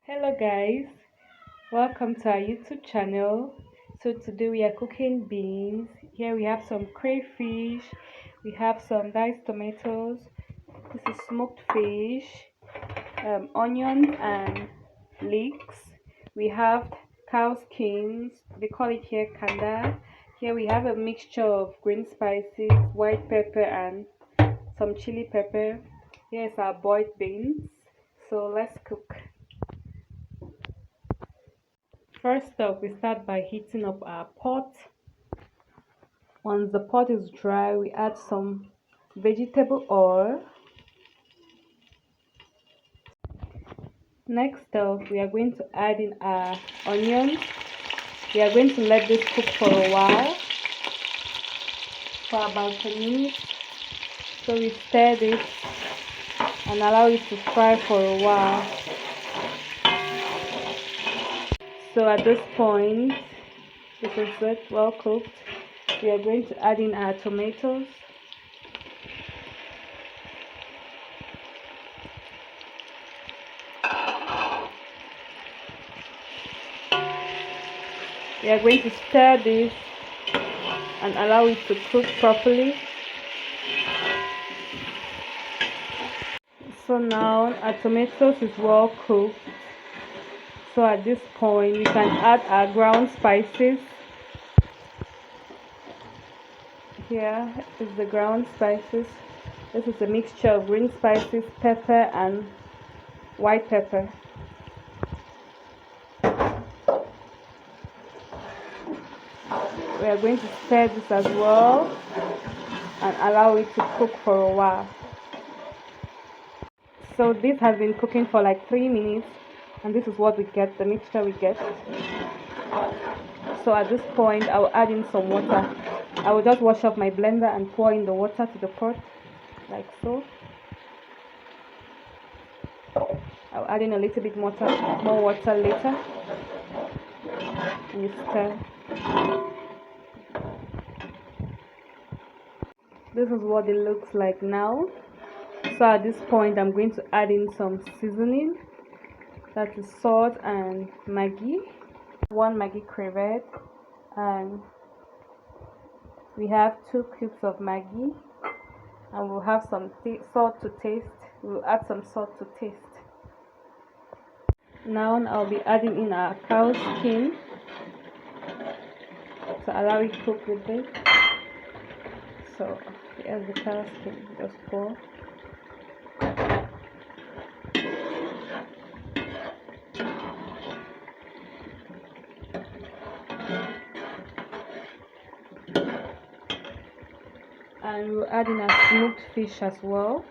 Hello guys, welcome to our YouTube channel. So today we are cooking beans. Here we have some crayfish, we have some diced tomatoes, this is smoked fish, onions and leeks. We have cow skins, they call it here Canda. Here we have a mixture of green spices, white pepper and some chili pepper. Here's our boiled beans. So let's cook. First up, we start by heating up our pot. Once the pot is dry, we add some vegetable oil. Next up, we are going to add in our onions. We are going to let this cook for a while, for about a minute. So we stir this and allow it to fry for a while. So at this point, this is it, well cooked. We are going to add in our tomatoes. We are going to stir this and allow it to cook properly. So now our tomatoes is well cooked. So at this point we can add our ground spices. Here is the ground spices. This is a mixture of green spices, pepper and white pepper. We are going to stir this as well and allow it to cook for a while. So this has been cooking for like 3 minutes and this is what we get, the mixture we get. So at this point I will add in some water. I will just wash off my blender and pour in the water to the pot like so. I'll add in a little bit more water later and you stir. This is what it looks like now. So at this point I'm going to add in some seasoning, that is salt and Maggie, 1 Maggie Crevet, and we have 2 cubes of Maggie, and we'll have some salt to taste. We'll add some salt to taste. Now I'll be adding in our cow skin to allow it to cook with this. So here's the cow skin, just pour. And we'll add in our smoked fish as well.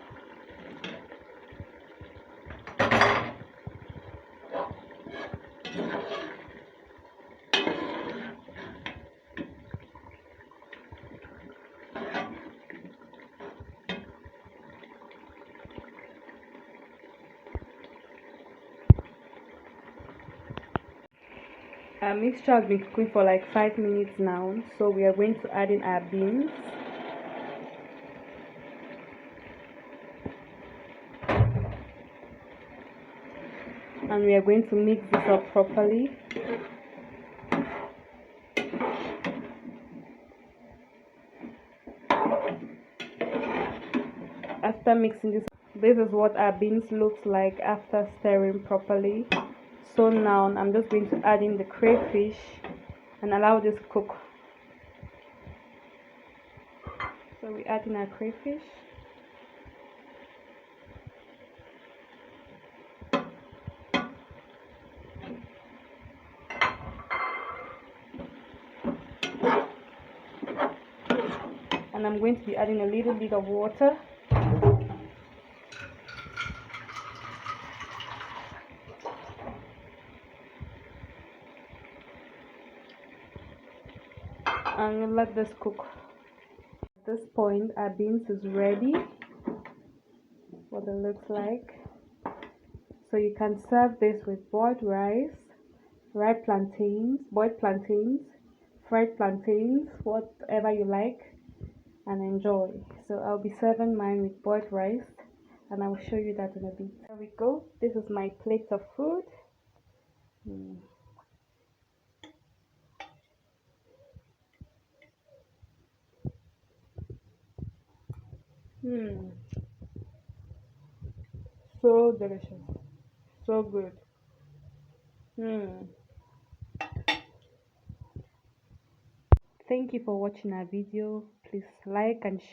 Our mixture has been cooking for like 5 minutes now, so we are going to add in our beans. And we are going to mix this up properly. After mixing this is what our beans looks like after stirring properly. So now I'm just going to add in the crayfish and allow this cook. So we add in our crayfish. And I'm going to be adding a little bit of water. And we'll let this cook. At this point our beans is ready. What it looks like. So you can serve this with boiled rice, ripe plantains, boiled plantains, fried plantains, whatever you like, and enjoy. So I'll be serving mine with boiled rice and I will show you that in a bit. There we go. This is my plate of food. Mm. Mm. So delicious. So good. Mm. Thank you for watching our video. Please like and share.